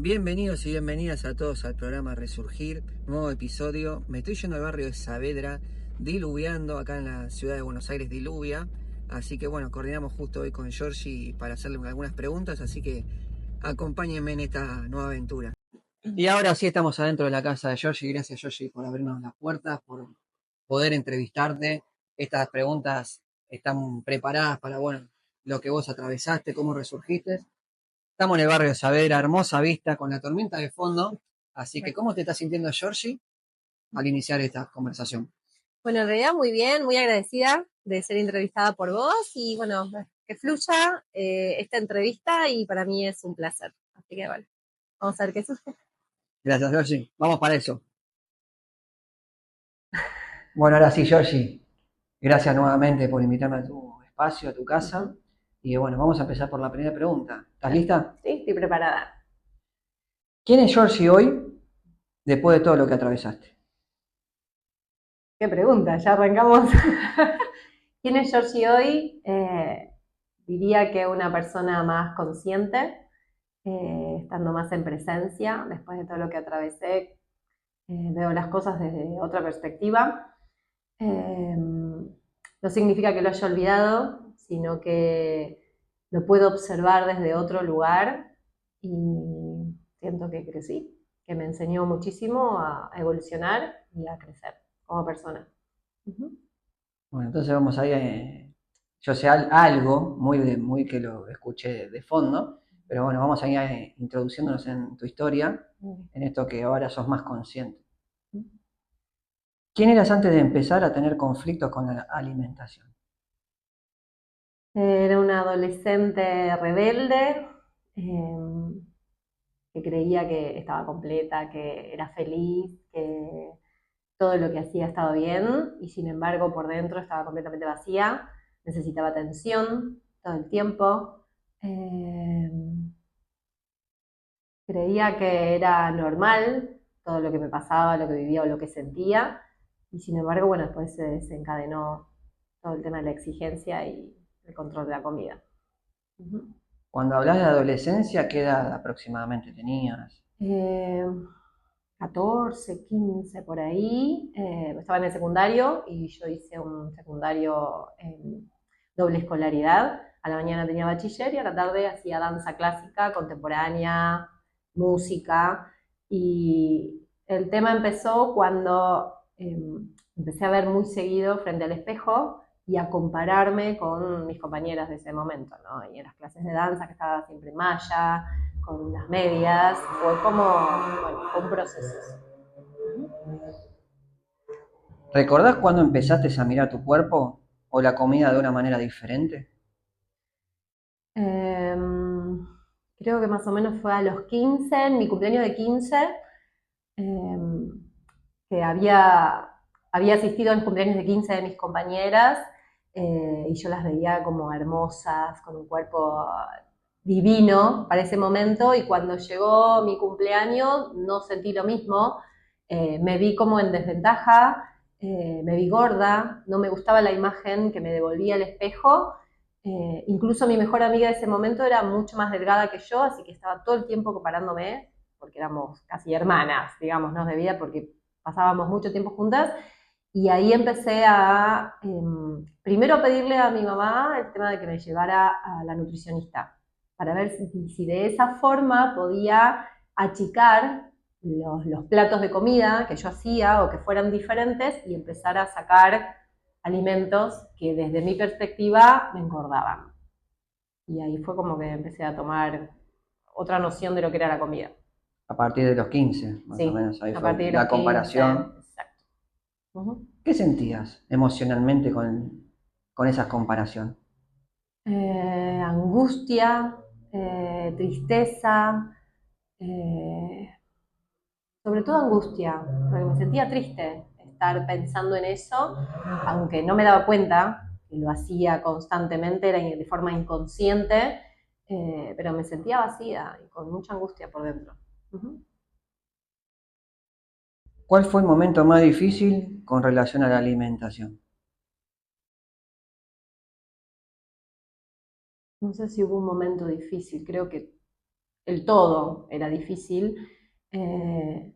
Bienvenidos y bienvenidas a todos al programa Resurgir, nuevo episodio. Me estoy yendo al barrio de Saavedra, diluviando, acá en la ciudad de Buenos Aires diluvia. Así que bueno, coordinamos justo hoy con Georgie para hacerle algunas preguntas, así que acompáñenme en esta nueva aventura. Y ahora sí estamos adentro de la casa de Georgie. Gracias, Georgie, por abrirnos las puertas, por poder entrevistarte. Estas preguntas están preparadas para, bueno, lo que vos atravesaste, cómo resurgiste. Estamos en el barrio de Saavedra, hermosa vista, con la tormenta de fondo. Así que, ¿cómo te estás sintiendo, Georgie, al iniciar esta conversación? Bueno, en realidad muy bien, muy agradecida de ser entrevistada por vos y bueno, que fluya esta entrevista y para mí es un placer. Así que bueno, vamos a ver qué surge. Gracias, Georgie. Vamos para eso. Bueno, ahora sí, Georgie. Gracias nuevamente por invitarme a tu espacio, a tu casa. Y bueno, vamos a empezar por la primera pregunta. ¿Estás lista? Sí, estoy preparada. ¿Quién es Georgie hoy después de todo lo que atravesaste? Qué pregunta, ya arrancamos. ¿Quién es Georgie hoy? Diría que una persona más consciente, estando más en presencia, después de todo lo que atravesé, veo las cosas desde otra perspectiva. No significa que lo haya olvidado, sino que lo puedo observar desde otro lugar y siento que crecí, que me enseñó muchísimo a evolucionar y a crecer como persona. Bueno, entonces vamos ahí. Yo sé algo, muy que lo escuché de fondo, pero bueno, vamos a ir introduciéndonos en tu historia, en esto que ahora sos más consciente. ¿Quién eras antes de empezar a tener conflictos con la alimentación? Era una adolescente rebelde, que creía que estaba completa, que era feliz, que todo lo que hacía estaba bien y sin embargo por dentro estaba completamente vacía, necesitaba atención todo el tiempo. Eh, Creía que era normal todo lo que me pasaba, lo que vivía o lo que sentía y sin embargo, bueno, después se desencadenó todo el tema de la exigencia y el control de la comida. Cuando hablas de adolescencia, ¿qué edad aproximadamente tenías? Eh, 14, 15 por ahí, estaba en el secundario y yo hice un secundario en doble escolaridad. A la mañana tenía bachiller y a la tarde hacía danza clásica, contemporánea, música. Y el tema empezó cuando empecé a ver muy seguido frente al espejo y a compararme con mis compañeras de ese momento, ¿no? Y en las clases de danza, que estaba siempre en malla, con unas medias, fue como, bueno, fue un proceso. ¿Recordás cuándo empezaste a mirar tu cuerpo o la comida de una manera diferente? Eh, Creo que más o menos fue a los 15, en mi cumpleaños de 15, eh, que había asistido a los cumpleaños de 15 de mis compañeras y yo las veía como hermosas, con un cuerpo divino para ese momento y cuando llegó mi cumpleaños no sentí lo mismo, me vi como en desventaja, me vi gorda, no me gustaba la imagen que me devolvía el espejo. Incluso mi mejor amiga de ese momento era mucho más delgada que yo, así que estaba todo el tiempo comparándome, porque éramos casi hermanas, digamos, ¿no? De vida, porque pasábamos mucho tiempo juntas. Y ahí empecé a, primero a pedirle a mi mamá el tema de que me llevara a la nutricionista, para ver si de esa forma podía achicar los platos de comida que yo hacía o que fueran diferentes y empezar a sacar alimentos que desde mi perspectiva me engordaban. Y ahí fue como que empecé a tomar otra noción de lo que era la comida. A partir de los 15, más o Sí, menos, ahí a fue partir de los la 15, comparación. exacto. Uh-huh. ¿Qué sentías emocionalmente con esa comparación? Angustia, tristeza, eh, sobre todo angustia, porque me sentía triste estar pensando en eso, aunque no me daba cuenta, que lo hacía constantemente, era de forma inconsciente, pero me sentía vacía y con mucha angustia por dentro. Uh-huh. ¿Cuál fue el momento más difícil con relación a la alimentación? No sé si hubo un momento difícil, creo que el todo era difícil, eh,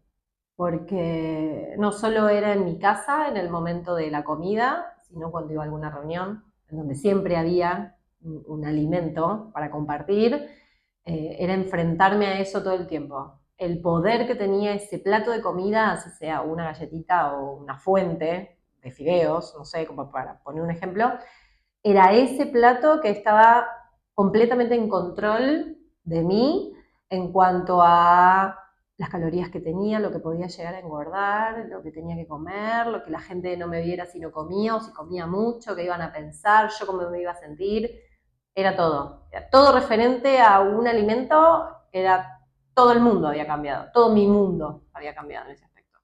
porque no solo era en mi casa en el momento de la comida, sino cuando iba a alguna reunión, en donde siempre había un alimento para compartir, era enfrentarme a eso todo el tiempo. El poder que tenía ese plato de comida, así sea una galletita o una fuente de fideos, no sé, como para poner un ejemplo, era ese plato que estaba completamente en control de mí en cuanto a las calorías que tenía, lo que podía llegar a engordar, lo que tenía que comer, lo que la gente no me viera si no comía o si comía mucho, qué iban a pensar, yo cómo me iba a sentir, era todo. Era todo referente a un alimento, era todo el mundo había cambiado, todo mi mundo había cambiado en ese aspecto.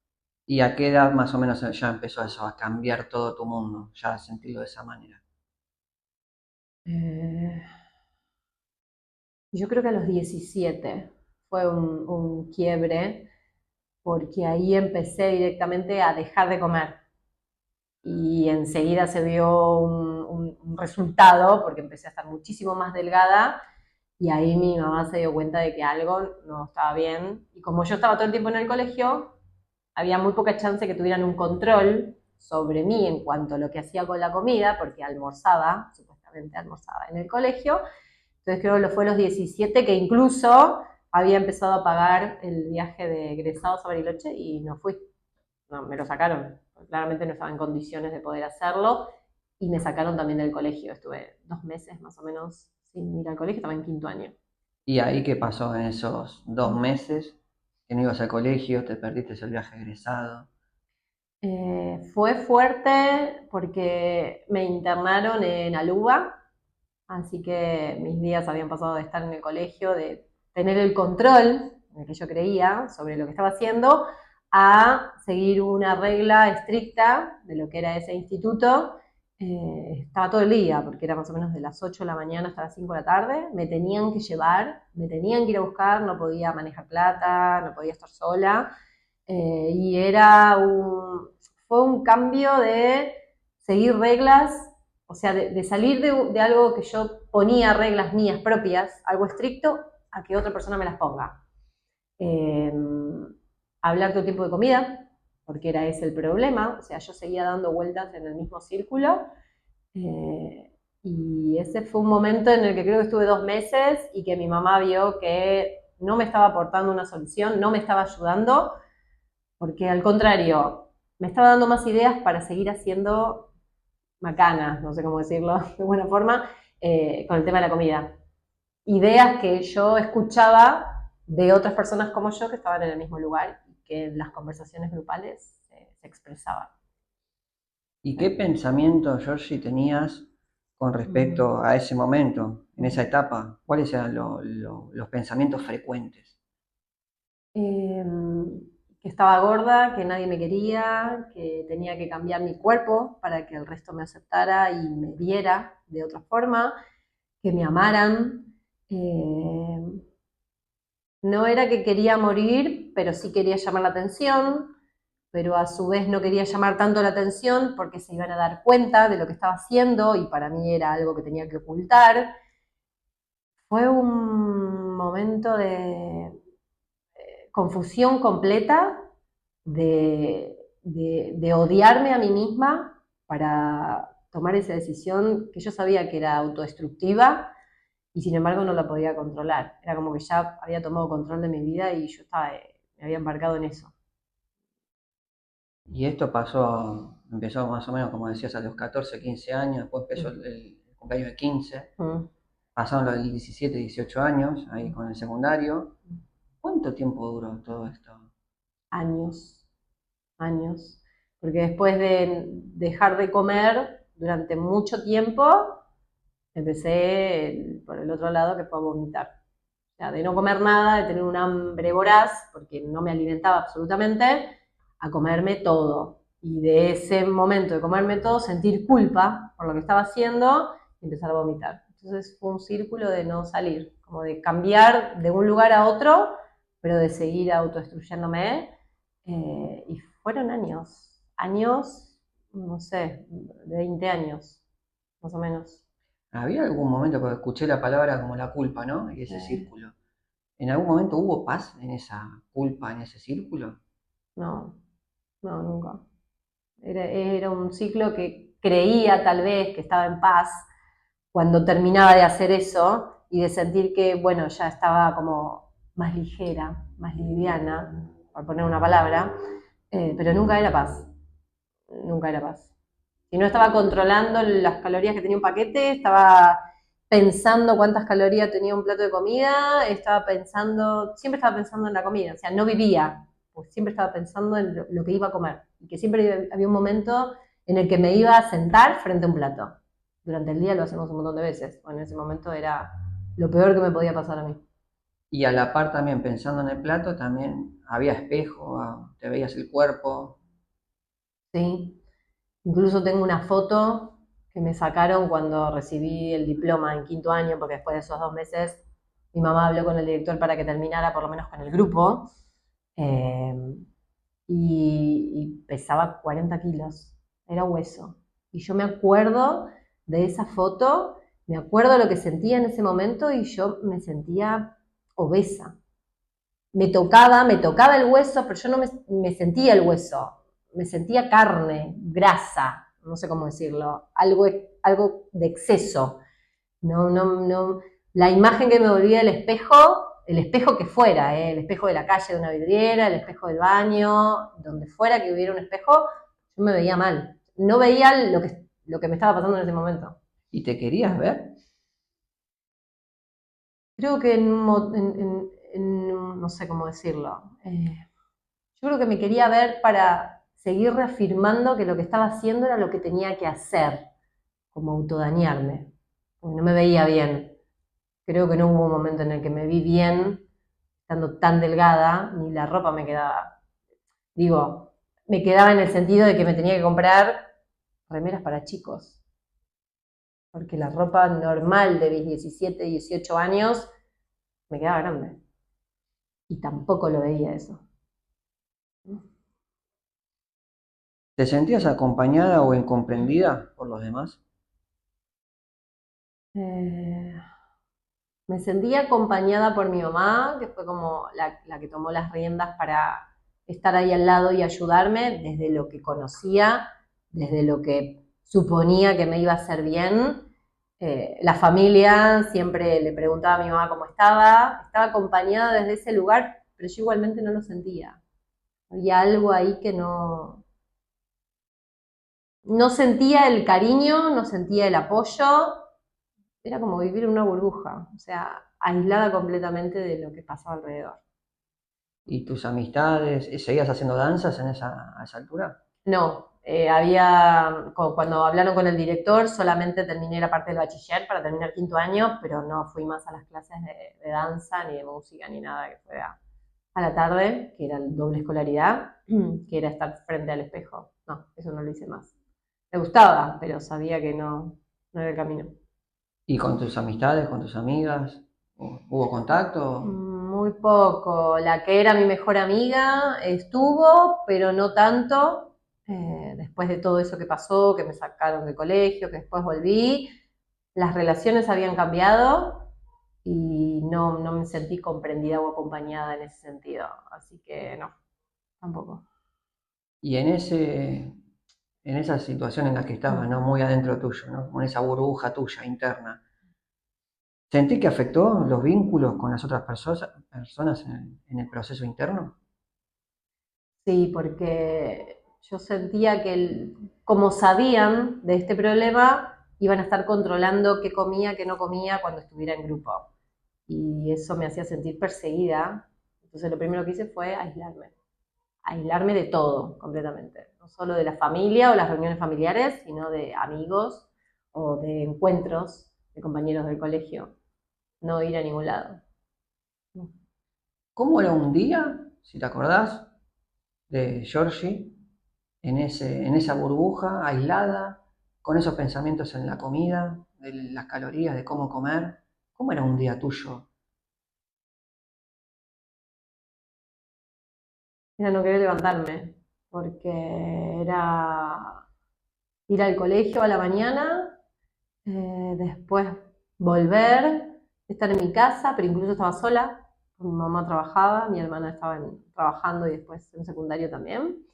¿Y a qué edad más o menos ya empezó eso, a cambiar todo tu mundo, ya a sentirlo de esa manera? Eh, yo creo que a los 17 fue un quiebre porque ahí empecé directamente a dejar de comer y enseguida se vio un resultado porque empecé a estar muchísimo más delgada y ahí mi mamá se dio cuenta de que algo no estaba bien y como yo estaba todo el tiempo en el colegio, había muy poca chance que tuvieran un control sobre mí en cuanto a lo que hacía con la comida porque almorzaba, supuestamente almorzaba en el colegio. Entonces creo que fue a los 17 que incluso había empezado a pagar el viaje de egresados a Bariloche y no fui. No, me lo sacaron. Claramente no estaba en condiciones de poder hacerlo y me sacaron también del colegio. Estuve 2 meses más o menos sin ir al colegio, estaba en quinto año. ¿Y ahí qué pasó en esos 2 meses? Que no ibas al colegio, te perdiste el viaje egresado. Fue fuerte porque me internaron en Aluba, así que mis días habían pasado de estar en el colegio, de tener el control, en el que yo creía, sobre lo que estaba haciendo, a seguir una regla estricta de lo que era ese instituto. Estaba todo el día, porque era más o menos de las 8 de la mañana hasta las 5 de la tarde. Me tenían que llevar, me tenían que ir a buscar, no podía manejar plata, no podía estar sola. Y fue un cambio de seguir reglas, o sea, de salir de algo que yo ponía reglas mías propias, algo estricto, a que otra persona me las ponga. Eh, Hablar todo el tiempo de comida, porque era ese el problema, o sea, yo seguía dando vueltas en el mismo círculo. Y ese fue un momento en el que creo que estuve 2 meses y que mi mamá vio que no me estaba aportando una solución, no me estaba ayudando, porque al contrario, me estaba dando más ideas para seguir haciendo macanas, no sé cómo decirlo de buena forma, con el tema de la comida. Ideas que yo escuchaba de otras personas como yo que estaban en el mismo lugar y que en las conversaciones grupales se expresaban. ¿Y qué pensamiento, Georgie, tenías con Mm, respecto a ese momento, en esa mm. etapa? ¿Cuáles eran los pensamientos frecuentes? Eh, que estaba gorda, que nadie me quería, que tenía que cambiar mi cuerpo para que el resto me aceptara y me viera de otra forma, que me amaran. Eh, no era que quería morir, pero sí quería llamar la atención, pero a su vez no quería llamar tanto la atención porque se iban a dar cuenta de lo que estaba haciendo y para mí era algo que tenía que ocultar. Fue un momento de confusión completa, de odiarme a mí misma para tomar esa decisión que yo sabía que era autodestructiva y sin embargo no la podía controlar. Era como que ya había tomado control de mi vida y yo estaba, me había embarcado en eso. Y esto empezó más o menos, como decías, a los 14, 15 años, después empezó Mm, el cumpleaños de 15, mm, pasaron los 17, 18 años, ahí mm, con el secundario. mm. ¿Cuánto tiempo duró todo esto? Años, años. Porque después de dejar de comer durante mucho tiempo, empecé por el otro lado que fue a vomitar. O sea, de no comer nada, de tener un hambre voraz, porque no me alimentaba absolutamente, a comerme todo. Y de ese momento de comerme todo, sentir culpa por lo que estaba haciendo y empezar a vomitar. Entonces fue un círculo de no salir, como de cambiar de un lugar a otro, pero de seguir autodestruyéndome. Y fueron años, años, no sé, de 20 años, más o menos. ¿Había algún momento, porque escuché la palabra como la culpa, ¿no? Y ese Eh, círculo. ¿En algún momento hubo paz en esa culpa, en ese círculo? No, no, nunca. Era un ciclo que creía tal vez que estaba en paz cuando terminaba de hacer eso y de sentir que, bueno, ya estaba como más ligera, más liviana, por poner una palabra, pero nunca era paz, nunca era paz. Si no estaba controlando las calorías que tenía un paquete, estaba pensando cuántas calorías tenía un plato de comida, siempre estaba pensando en la comida, o sea, no vivía, pues siempre estaba pensando en lo que iba a comer, y que siempre había un momento en el que me iba a sentar frente a un plato. Durante el día lo hacemos un montón de veces, en ese momento era lo peor que me podía pasar a mí. Y a la par también, pensando en el plato, también había espejo, te veías el cuerpo. ¿Sí? Incluso tengo una foto que me sacaron cuando recibí el diploma en quinto año, porque después de esos 2 meses mi mamá habló con el director para que terminara por lo menos con el grupo, eh, y pesaba 40 kilos, era hueso. Y yo me acuerdo de esa foto, me acuerdo de lo que sentía en ese momento y yo me sentía obesa. Me tocaba el hueso, pero yo no me sentía el hueso, me sentía carne, grasa, no sé cómo decirlo, algo de exceso. No, no, no. La imagen que me volvía el espejo que fuera, el espejo de la calle de una vidriera, el espejo del baño, donde fuera que hubiera un espejo, yo me veía mal. No veía lo que me estaba pasando en ese momento. ¿Y te querías ver? Creo que no sé cómo decirlo. Yo creo que me quería ver para seguir reafirmando que lo que estaba haciendo era lo que tenía que hacer, como autodañarme, porque no me veía bien. Creo que no hubo un momento en el que me vi bien, estando tan delgada, ni la ropa me quedaba. Digo, me quedaba en el sentido de que me tenía que comprar remeras para chicos, porque la ropa normal de mis 17, 18 años me quedaba grande. Y tampoco lo veía eso. ¿Te sentías acompañada o incomprendida por los demás? Eh, Me sentía acompañada por mi mamá, que fue como la que tomó las riendas para estar ahí al lado y ayudarme desde lo que conocía, desde lo que suponía que me iba a hacer bien. La familia siempre le preguntaba a mi mamá cómo estaba acompañada desde ese lugar, pero yo igualmente no lo sentía. Había algo ahí que no sentía el cariño, no sentía el apoyo, era como vivir en una burbuja, o sea, aislada completamente de lo que pasaba alrededor. ¿Y tus amistades? ¿Seguías haciendo danzas a esa altura? No, cuando hablaron con el director, solamente terminé la parte del bachiller para terminar quinto año, pero no fui más a las clases de danza, ni de música, ni nada, que fue a la tarde, que era doble escolaridad, que era estar frente al espejo. No, eso no lo hice más. Me gustaba, pero sabía que no era el camino. ¿Y con tus amistades, con tus amigas? ¿Hubo contacto? Muy poco. La que era mi mejor amiga estuvo, pero no tanto. Después de todo eso que pasó, que me sacaron del colegio, que después volví, las relaciones habían cambiado y no me sentí comprendida o acompañada en ese sentido. Así que no, tampoco. Y en esa situación en la que estabas, ¿no? Muy adentro tuyo, ¿no? Con esa burbuja tuya interna. ¿Sentí que afectó los vínculos con las otras personas en el proceso interno? Sí, porque yo sentía que como sabían de este problema, iban a estar controlando qué comía, qué no comía cuando estuviera en grupo. Y eso me hacía sentir perseguida. Entonces lo primero que hice fue aislarme de todo completamente, no solo de la familia o las reuniones familiares, sino de amigos o de encuentros de compañeros del colegio, no ir a ningún lado. ¿Cómo era un día, si te acordás, de Georgie en esa burbuja aislada, con esos pensamientos en la comida, de las calorías, de cómo comer? ¿Cómo era un día tuyo? Era no querer levantarme, porque era ir al colegio a la mañana, después volver, estar en mi casa, pero incluso estaba sola, Mi mamá trabajaba, mi hermana estaba trabajando y después en secundario también.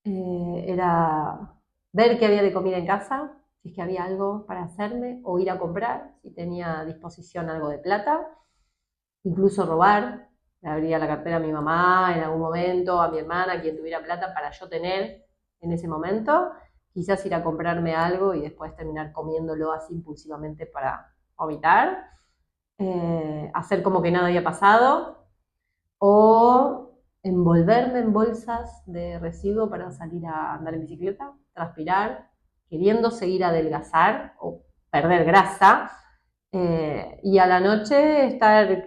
Era ver qué había de comida en casa, si es que había algo para hacerme, o ir a comprar, si tenía a disposición algo de plata, incluso robar, le abría la cartera a mi mamá en algún momento, a mi hermana, quien tuviera plata para yo tener en ese momento, quizás ir a comprarme algo y después terminar comiéndolo así impulsivamente para vomitar, hacer como que nada había pasado, o envolverme en bolsas de residuo para salir a andar en bicicleta, transpirar, queriendo seguir adelgazar o perder grasa, y a la noche estar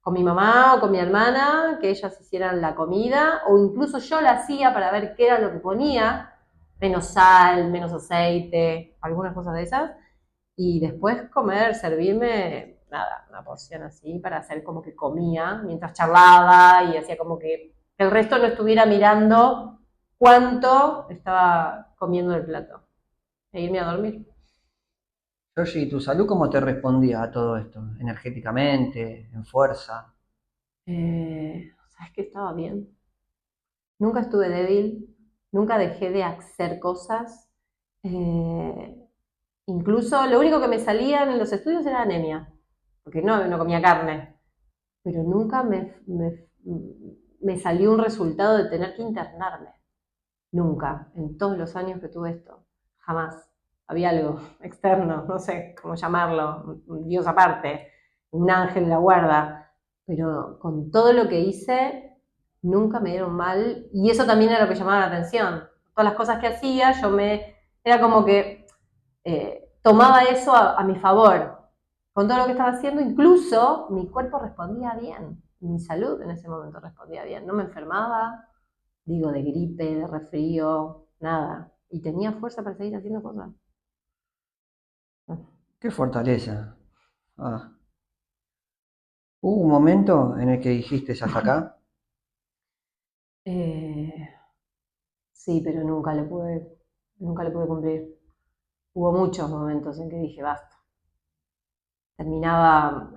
con mi mamá o con mi hermana, que ellas hicieran la comida, o incluso yo la hacía para ver qué era lo que ponía, menos sal, menos aceite, algunas cosas de esas, y después comer, servirme, nada, una porción así para hacer como que comía mientras charlaba y hacía como que el resto no estuviera mirando cuánto estaba comiendo el plato e irme a dormir. Georgie, ¿y tu salud cómo te respondía a todo esto? ¿Energéticamente? ¿En fuerza? ¿Sabes qué? Estaba bien. Nunca estuve débil, nunca dejé de hacer cosas. Eh, Incluso lo único que me salía en los estudios era anemia, porque no comía carne. Pero nunca me salió un resultado de tener que internarme. Nunca, en todos los años que tuve esto. Jamás. Había algo externo, no sé cómo llamarlo, un Dios aparte, un ángel de la guarda. Pero con todo lo que hice, nunca me dieron mal. Y eso también era lo que llamaba la atención. Todas las cosas que hacía, era como que tomaba eso a mi favor. Con todo lo que estaba haciendo, incluso mi cuerpo respondía bien. Mi salud en ese momento respondía bien. No me enfermaba, digo, de gripe, de resfrío, nada. Y tenía fuerza para seguir haciendo cosas. ¡Qué fortaleza! Ah, ¿hubo un momento en el que dijiste hasta acá? Eh, sí, pero nunca le pude cumplir. Hubo muchos momentos en que dije, basta. Terminaba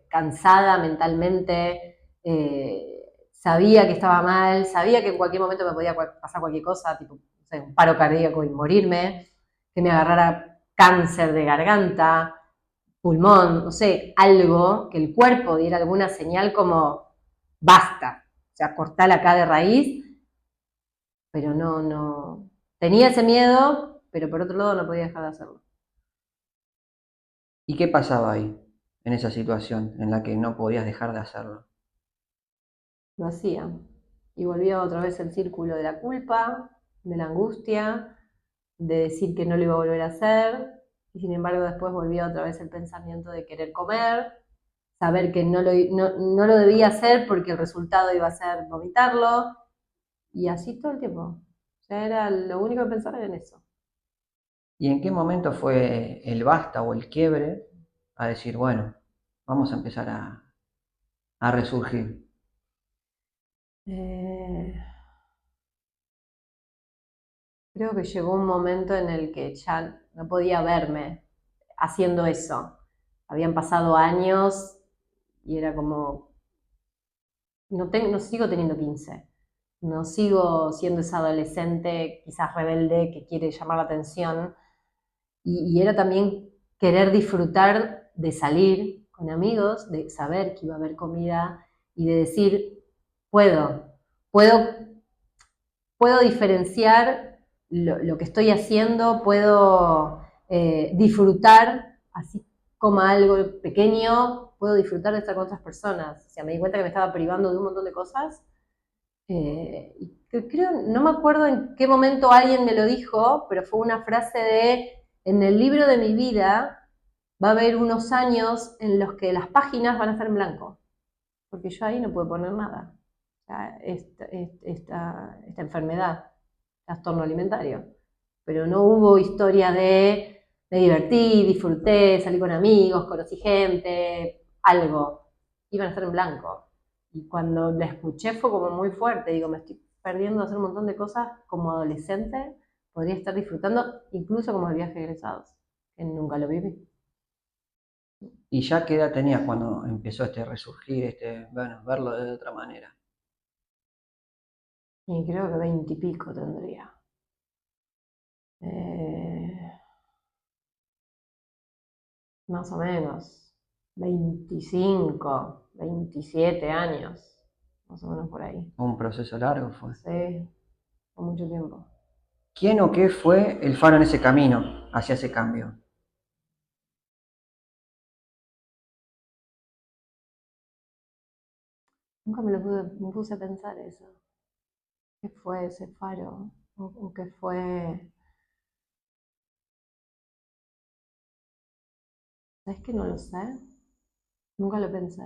cansada mentalmente, sabía que estaba mal, sabía que en cualquier momento me podía pasar cualquier cosa, tipo, no sé, un paro cardíaco y morirme, que me agarrara cáncer de garganta, pulmón, no sé, algo, que el cuerpo diera alguna señal como, basta, o sea, cortala acá de raíz, pero no, tenía ese miedo, pero por otro lado no podía dejar de hacerlo. ¿Y qué pasaba ahí, en esa situación en la que no podías dejar de hacerlo? Lo hacía. Y volvía otra vez el círculo de la culpa, de la angustia, de decir que no lo iba a volver a hacer, y sin embargo después volvía otra vez el pensamiento de querer comer, saber que no lo debía hacer porque el resultado iba a ser vomitarlo, y así todo el tiempo. O sea, era lo único que pensaba era en eso. ¿Y en qué momento fue el basta o el quiebre a decir, bueno, vamos a empezar a resurgir? Eh, Creo que llegó un momento en el que ya no podía verme haciendo eso. Habían pasado años y era como, no sigo teniendo 15, no sigo siendo esa adolescente quizás rebelde que quiere llamar la atención, y era también querer disfrutar de salir con amigos, de saber que iba a haber comida y de decir, puedo, puedo, puedo diferenciar lo que estoy haciendo, puedo disfrutar, así como algo pequeño, puedo disfrutar de estar con otras personas. O sea, me di cuenta que me estaba privando de un montón de cosas. Y creo, no me acuerdo en qué momento alguien me lo dijo, pero fue una frase de, en el libro de mi vida va a haber unos años en los que las páginas van a estar en blanco, porque yo ahí no puedo poner nada. O sea, esta enfermedad, trastorno alimentario. Pero no hubo historia de me divertí, disfruté, salí con amigos, conocí gente, algo. Iban a estar en blanco. Y cuando la escuché fue como muy fuerte. Digo, me estoy perdiendo de hacer un montón de cosas como adolescente. Podría estar disfrutando incluso como el viaje de egresados, que nunca lo viví. ¿Y ya qué edad tenías cuando empezó este resurgir, bueno, verlo de otra manera? Y creo que 20 y pico tendría. Eh, Más o menos. 25, 27 años. Más o menos por ahí. Un proceso largo fue. Sí, con mucho tiempo. ¿Quién o qué fue el faro en ese camino hacia ese cambio? Nunca me puse a pensar eso. ¿Qué fue ese faro? ¿O qué fue? ¿Sabes que no lo sé? Nunca lo pensé.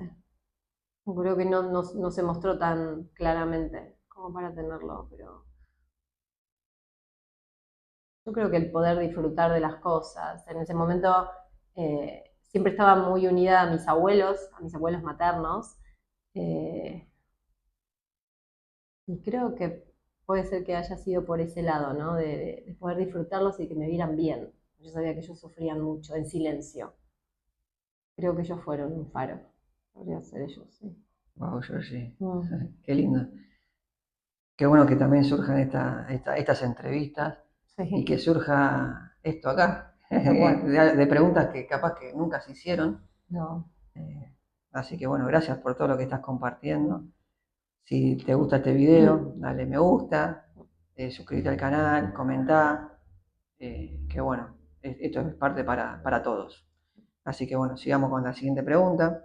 Creo que no se mostró tan claramente como para tenerlo, pero yo creo que el poder disfrutar de las cosas. En ese momento siempre estaba muy unida a mis abuelos maternos, eh, y creo que puede ser que haya sido por ese lado, ¿no? De poder disfrutarlos y que me vieran bien. Yo sabía que ellos sufrían mucho, en silencio. Creo que ellos fueron un faro. Podría ser ellos, sí. Wow, Georgie, Mm, qué lindo. Qué bueno que también surjan estas entrevistas y que sí, surja esto acá, tal cual. de preguntas que capaz que nunca se hicieron. No. Eh, Así que bueno, gracias por todo lo que estás compartiendo. Si te gusta este video, dale me gusta, suscríbete al canal, comentá, que bueno, esto es parte para todos. Así que bueno, sigamos con la siguiente pregunta.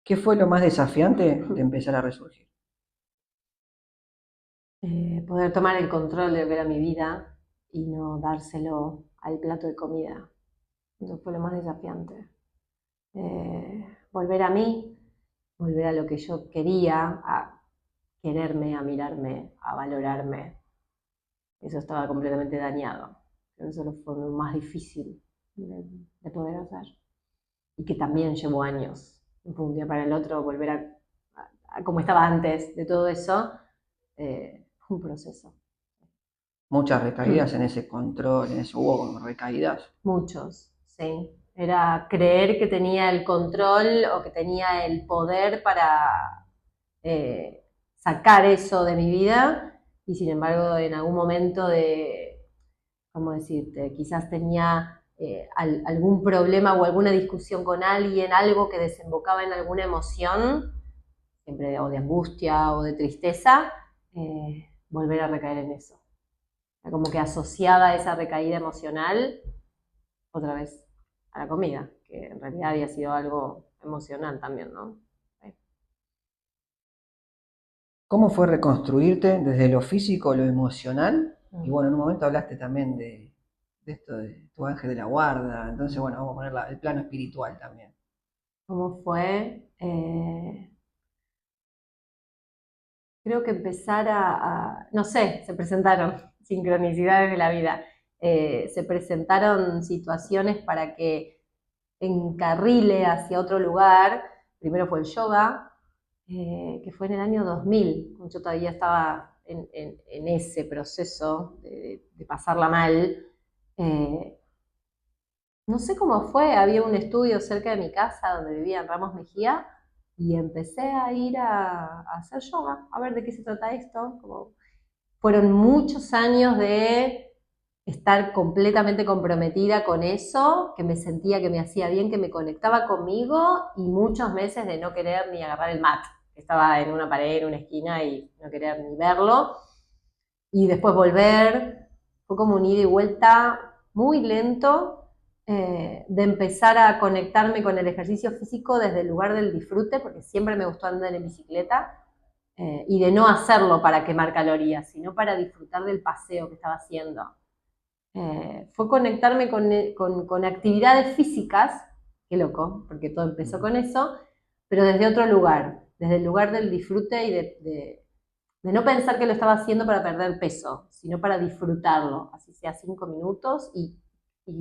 ¿Qué fue lo más desafiante de empezar a resurgir? Poder tomar el control de lo que era mi vida y no dárselo al plato de comida. Eso fue lo más desafiante. Volver a mí, volver a lo que yo quería, a quererme, a mirarme, a valorarme. Eso estaba completamente dañado. Eso fue lo más difícil de poder hacer. Y que también llevó años. No fue un día para el otro volver a como estaba antes de todo eso. Fue un proceso. Muchas recaídas en ese control, en eso hubo recaídas. Muchos, sí. Era creer que tenía el control o que tenía el poder para sacar eso de mi vida y sin embargo en algún momento de, ¿cómo decirte? Quizás tenía algún problema o alguna discusión con alguien, algo que desembocaba en alguna emoción, siempre o de angustia o de tristeza, volver a recaer en eso. Como que asociaba esa recaída emocional otra vez a la comida, que en realidad había sido algo emocional también, ¿no? Sí. ¿Cómo fue reconstruirte desde lo físico a lo emocional? Y Mm. bueno, en un momento hablaste también de esto de tu ángel de la guarda, entonces bueno, vamos a poner el plano espiritual también. ¿Cómo fue? Creo que empezar no sé, se presentaron sincronicidades de la vida. Se presentaron situaciones para que encarrile hacia otro lugar. Primero fue el yoga, que fue en el año 2000. Yo todavía estaba en ese proceso de pasarla mal. Eh, no sé cómo fue, había un estudio cerca de mi casa donde vivía en Ramos Mejía y empecé a ir a hacer yoga, a ver de qué se trata esto. Como fueron muchos años de estar completamente comprometida con eso, que me sentía que me hacía bien, que me conectaba conmigo y muchos meses de no querer ni agarrar el mat, que estaba en una pared, en una esquina y no querer ni verlo. Y después volver, fue como un ida y vuelta muy lento, de empezar a conectarme con el ejercicio físico desde el lugar del disfrute, porque siempre me gustó andar en bicicleta, y de no hacerlo para quemar calorías, sino para disfrutar del paseo que estaba haciendo. Fue conectarme con actividades físicas, qué loco, porque todo empezó con eso, pero desde otro lugar, desde el lugar del disfrute y de no pensar que lo estaba haciendo para perder peso, sino para disfrutarlo, así sea 5 minutos, y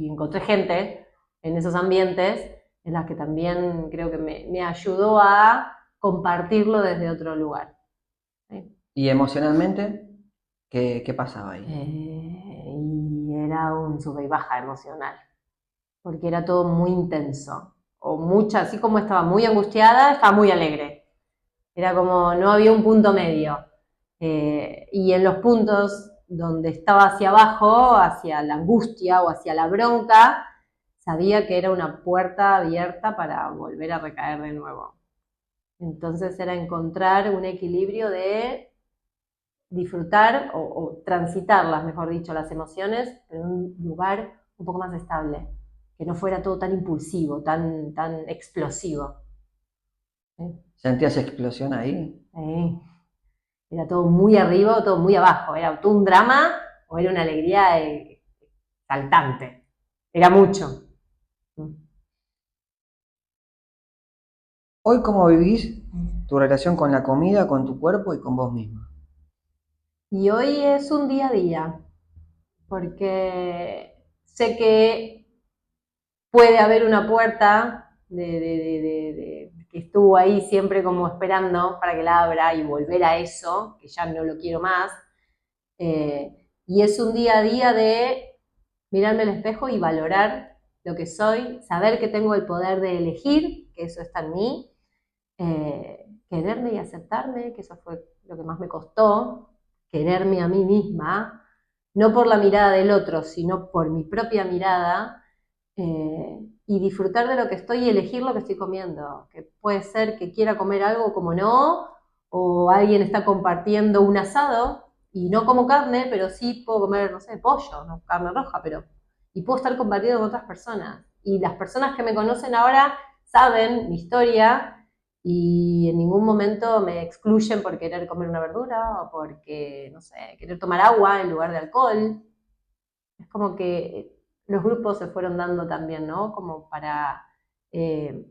encontré gente en esos ambientes en las que también creo que me ayudó a compartirlo desde otro lugar. ¿Sí? Y emocionalmente, ¿qué pasaba ahí? Y era un sube y baja emocional. porque era todo muy intenso. O mucha, así como estaba muy angustiada, estaba muy alegre. Era como, no había un punto medio. Y en los puntos donde estaba hacia abajo, hacia la angustia o hacia la bronca, sabía que era una puerta abierta para volver a recaer de nuevo. Entonces era encontrar un equilibrio de disfrutar o transitarlas, mejor dicho, las emociones, pero en un lugar un poco más estable, que no fuera todo tan impulsivo, tan explosivo. ¿Sí? ¿Sentías explosión ahí? Era todo muy arriba o todo muy abajo, era todo un drama o era una alegría saltante, era mucho. Hoy, ¿cómo vivís tu relación con la comida, con tu cuerpo y con vos mismo? Y hoy es un día a día, porque sé que puede haber una puerta que estuvo ahí siempre como esperando para que la abra y volver a eso, que ya no lo quiero más. Y es un día a día de mirarme al espejo y valorar lo que soy, saber que tengo el poder de elegir, que eso está en mí, quererme y aceptarme, que eso fue lo que más me costó, quererme a mí misma, no por la mirada del otro, sino por mi propia mirada, y disfrutar de lo que estoy y elegir lo que estoy comiendo, que puede ser que quiera comer algo como no, o alguien está compartiendo un asado y no como carne, pero sí puedo comer, no sé, pollo, no carne roja, pero y puedo estar compartiendo con otras personas. Y las personas que me conocen ahora saben mi historia y en ningún momento me excluyen por querer comer una verdura o porque, no sé, querer tomar agua en lugar de alcohol. Es como que los grupos se fueron dando también, ¿no? Como para eh,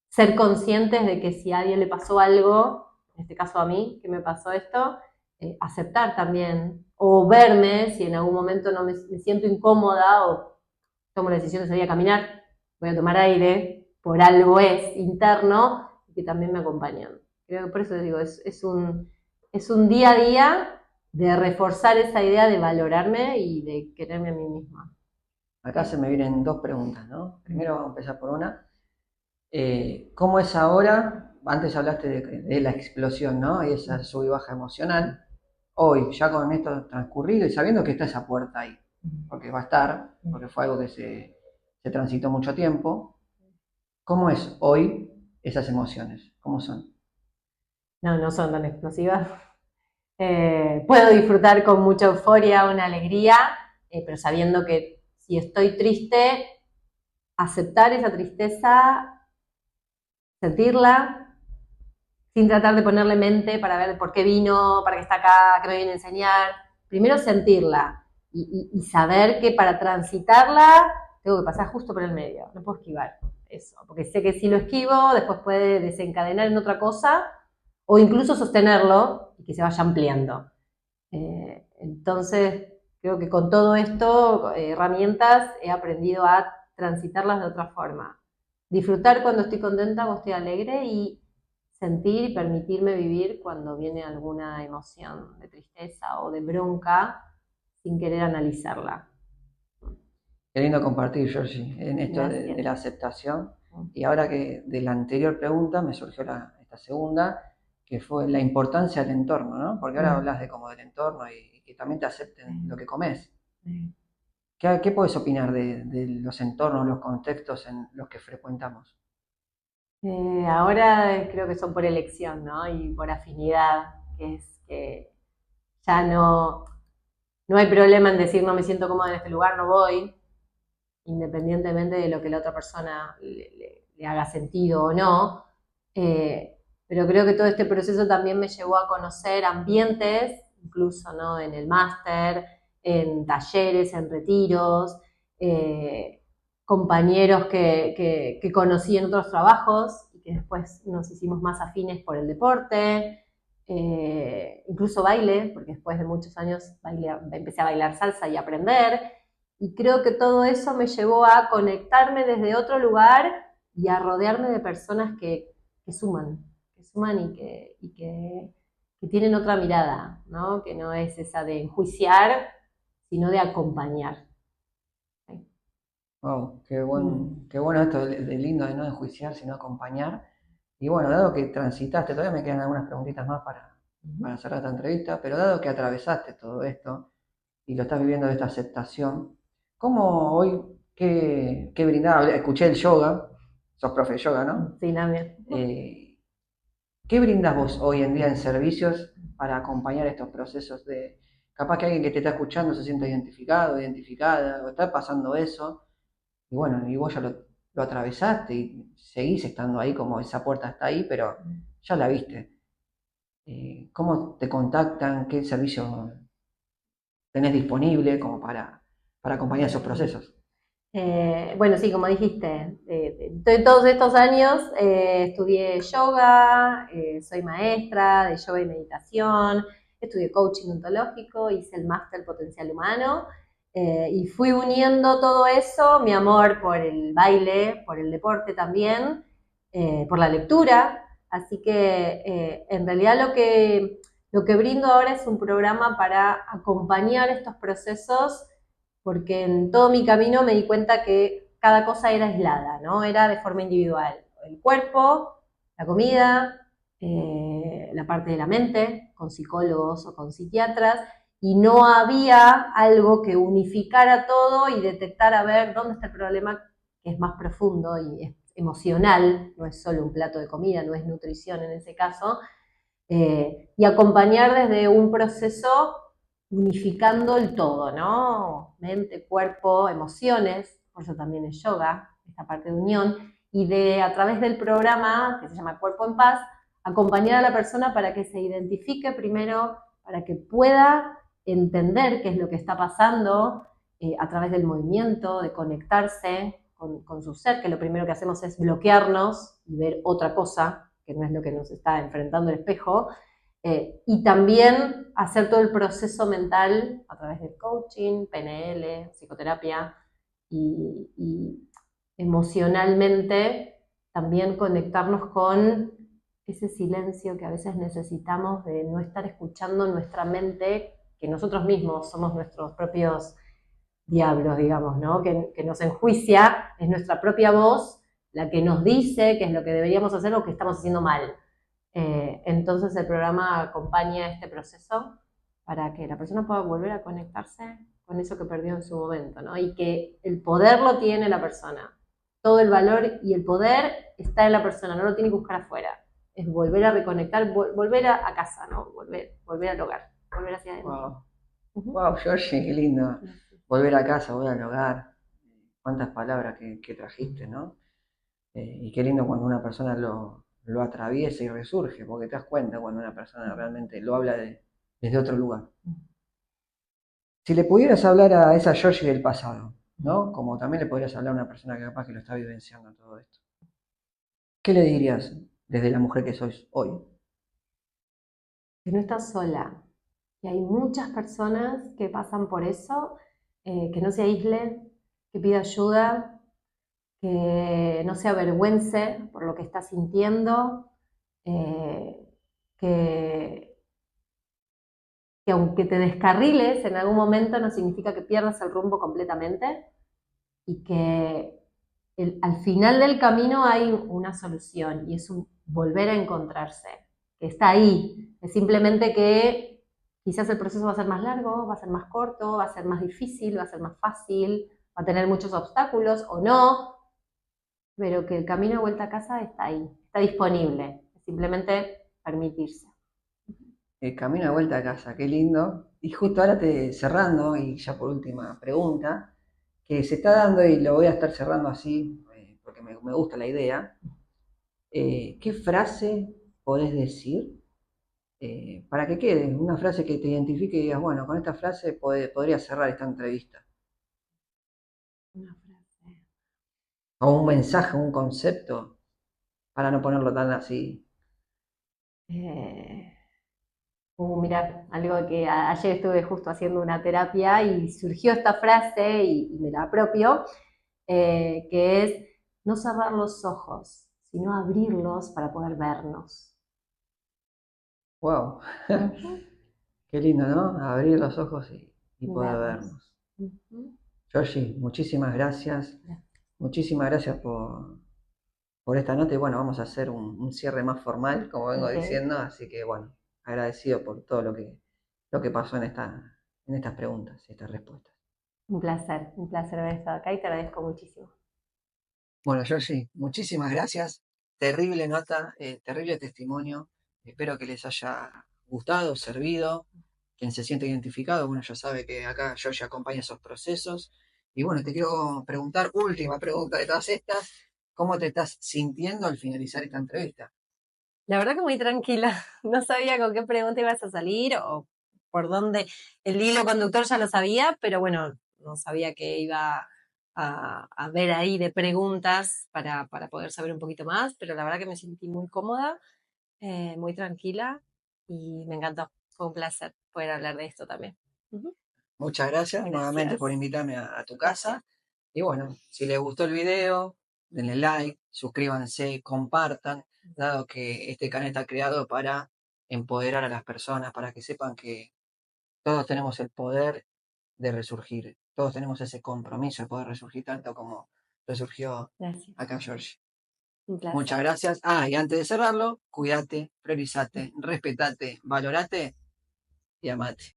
ser conscientes de que si a alguien le pasó algo, en este caso a mí, que me pasó esto, aceptar también, o verme si en algún momento no me siento incómoda o tomo la decisión de salir a caminar, voy a tomar aire, por algo es interno, y que también me acompañan. Creo que por eso digo, es un día a día de reforzar esa idea de valorarme y de quererme a mí misma. Acá se me vienen dos preguntas, ¿no? Primero vamos a empezar por una. ¿Cómo es ahora? Antes hablaste de la explosión, ¿no? Y esa sub y baja emocional. Hoy, ya con esto transcurrido y sabiendo que está esa puerta ahí, porque va a estar, porque fue algo que se transitó mucho tiempo. ¿Cómo es hoy esas emociones? ¿Cómo son? No, no son tan explosivas. Puedo disfrutar con mucha euforia, una alegría, pero sabiendo que si estoy triste, aceptar esa tristeza, sentirla, sin tratar de ponerle mente para ver por qué vino, para qué está acá, qué me viene a enseñar. Primero sentirla y saber que para transitarla tengo que pasar justo por el medio, no puedo esquivar eso, porque sé que si lo esquivo después puede desencadenar en otra cosa o incluso sostenerlo y que se vaya ampliando. Entonces, creo que con todo esto, herramientas, he aprendido a transitarlas de otra forma. Disfrutar cuando estoy contenta, cuando estoy alegre y sentir y permitirme vivir cuando viene alguna emoción de tristeza o de bronca sin querer analizarla. Queriendo compartir, Georgie, en esto de Gracias. la aceptación. Y ahora que de la anterior pregunta me surgió esta segunda, que fue la importancia del entorno, ¿no? Porque ahora hablas de como del entorno y que también te acepten lo que comes. ¿Qué puedes opinar de los entornos, los contextos en los que frecuentamos? Ahora creo que son por elección, ¿no? Y por afinidad, que es que ya no hay problema en decir no me siento cómoda en este lugar, no voy, independientemente de lo que la otra persona le haga sentido o no. Pero creo que todo este proceso también me llevó a conocer ambientes, incluso, ¿no? En el máster, en talleres, en retiros, compañeros que conocí en otros trabajos y que después nos hicimos más afines por el deporte, incluso baile, porque después de muchos años empecé a bailar salsa y a aprender. Y creo que todo eso me llevó a conectarme desde otro lugar y a rodearme de personas que suman, que tienen otra mirada, ¿no? Que no es esa de enjuiciar, sino de acompañar. ¿Sí? Wow, Mm. qué bueno esto de lindo de no enjuiciar, sino acompañar. Y bueno, dado que transitaste, todavía me quedan algunas preguntitas más Ujú. para cerrar esta entrevista, pero dado que atravesaste todo esto y lo estás viviendo de esta aceptación, ¿cómo hoy, qué brindaba? Escuché el yoga, sos profe de yoga, ¿no? Sí, también. Eh, ¿Qué brindas vos hoy en día en servicios para acompañar estos procesos de, capaz que alguien que te está escuchando se sienta identificado, identificada, o está pasando eso, y bueno, y vos ya lo atravesaste y seguís estando ahí como esa puerta está ahí, pero ya la viste. ¿Cómo te contactan? ¿Qué servicio tenés disponible como para acompañar esos procesos? Bueno, sí, como dijiste, todos estos años estudié yoga, soy maestra de yoga y meditación, estudié coaching ontológico, hice el máster potencial humano y fui uniendo todo eso, mi amor por el baile, por el deporte también, por la lectura. Así que en realidad lo que brindo ahora es un programa para acompañar estos procesos porque en todo mi camino me di cuenta que cada cosa era aislada, ¿no? Era de forma individual. El cuerpo, la comida, la parte de la mente, con psicólogos o con psiquiatras, y no había algo que unificara todo y detectara a ver dónde está el problema que es más profundo y es emocional, no es solo un plato de comida, no es nutrición en ese caso, y acompañar desde un proceso unificando el todo, ¿no? Mente, cuerpo, emociones, por eso también es yoga, esta parte de unión, y de a través del programa que se llama Cuerpo en Paz, acompañar a la persona para que se identifique primero, para que pueda entender qué es lo que está pasando a través del movimiento, de conectarse con su ser, que lo primero que hacemos es bloquearnos y ver otra cosa, que no es lo que nos está enfrentando el espejo, y también hacer todo el proceso mental a través del coaching, PNL, psicoterapia y emocionalmente también conectarnos con ese silencio que a veces necesitamos de no estar escuchando nuestra mente, que nosotros mismos somos nuestros propios diablos, digamos, ¿no? Que nos enjuicia, es nuestra propia voz la que nos dice qué es lo que deberíamos hacer o que estamos haciendo mal. Entonces el programa acompaña este proceso para que la persona pueda volver a conectarse con eso que perdió en su momento, ¿no? Y que el poder lo tiene la persona. Todo el valor y el poder está en la persona, no lo tiene que buscar afuera. Es volver a reconectar, volver a casa, ¿no? Volver al hogar, volver hacia adentro. Wow, Uh-huh. wow, Georgie, qué lindo. Volver a casa, volver al hogar. Cuántas palabras que trajiste, ¿no? Y qué lindo cuando una persona lo atraviesa y resurge, porque te das cuenta cuando una persona realmente lo habla desde otro lugar. Si le pudieras hablar a esa Georgie del pasado, ¿no? Como también le podrías hablar a una persona que capaz que lo está vivenciando todo esto. ¿Qué le dirías desde la mujer que sois hoy? Que no estás sola, que hay muchas personas que pasan por eso, que no se aísle, que pida ayuda, que no se avergüence por lo que está sintiendo, eh, que, que aunque te descarriles en algún momento no significa que pierdas el rumbo completamente y que al final del camino hay una solución y es un volver a encontrarse, que está ahí, es simplemente que quizás el proceso va a ser más largo, va a ser más corto, va a ser más difícil, va a ser más fácil, va a tener muchos obstáculos o no, pero que el camino de vuelta a casa está ahí, está disponible, es simplemente permitirse. El camino de vuelta a casa, qué lindo. Y justo ahora te cerrando, y ya por última pregunta, que se está dando y lo voy a estar cerrando así, porque me gusta la idea. ¿Qué frase podés decir para que quede? Una frase que te identifique y digas, bueno, con esta frase podría cerrar esta entrevista. Una frase. O un mensaje, un concepto, para no ponerlo tan así. Eh, Mira, algo que ayer estuve justo haciendo una terapia y surgió esta frase y me la apropio, que es no cerrar los ojos, sino abrirlos para poder vernos. Wow, Ujú. qué lindo, ¿no? Abrir los ojos y poder Vernos. vernos. Ujú. Georgie, muchísimas gracias por esta nota y bueno, vamos a hacer un cierre más formal, como vengo Ok. diciendo, así que bueno, agradecido por todo lo que pasó en estas preguntas y estas respuestas. Un placer haber estado acá y te agradezco muchísimo. Bueno, Georgie, muchísimas gracias. Terrible nota, terrible testimonio. Espero que les haya gustado, servido. Quien se siente identificado, bueno, ya sabe que acá Georgie acompaña esos procesos. Y bueno, te quiero preguntar, última pregunta de todas estas, ¿cómo te estás sintiendo al finalizar esta entrevista? La verdad que muy tranquila. No sabía con qué pregunta ibas a salir o por dónde. El hilo conductor ya lo sabía, pero bueno, no sabía que iba a ver ahí de preguntas para poder saber un poquito más, pero la verdad que me sentí muy cómoda, muy tranquila y me encantó. Fue un placer poder hablar de esto también. Ujú. Muchas gracias nuevamente Gracias. por invitarme a tu Gracias. casa. Y bueno, si les gustó el video, denle like, suscríbanse, compartan, dado que este canal está creado para empoderar a las personas, para que sepan que todos tenemos el poder de resurgir, todos tenemos ese compromiso de poder resurgir tanto como resurgió Gracias. acá George. Un Muchas placer. gracias. Ah, y antes de cerrarlo, cuídate, priorizate, respetate, valorate y amate.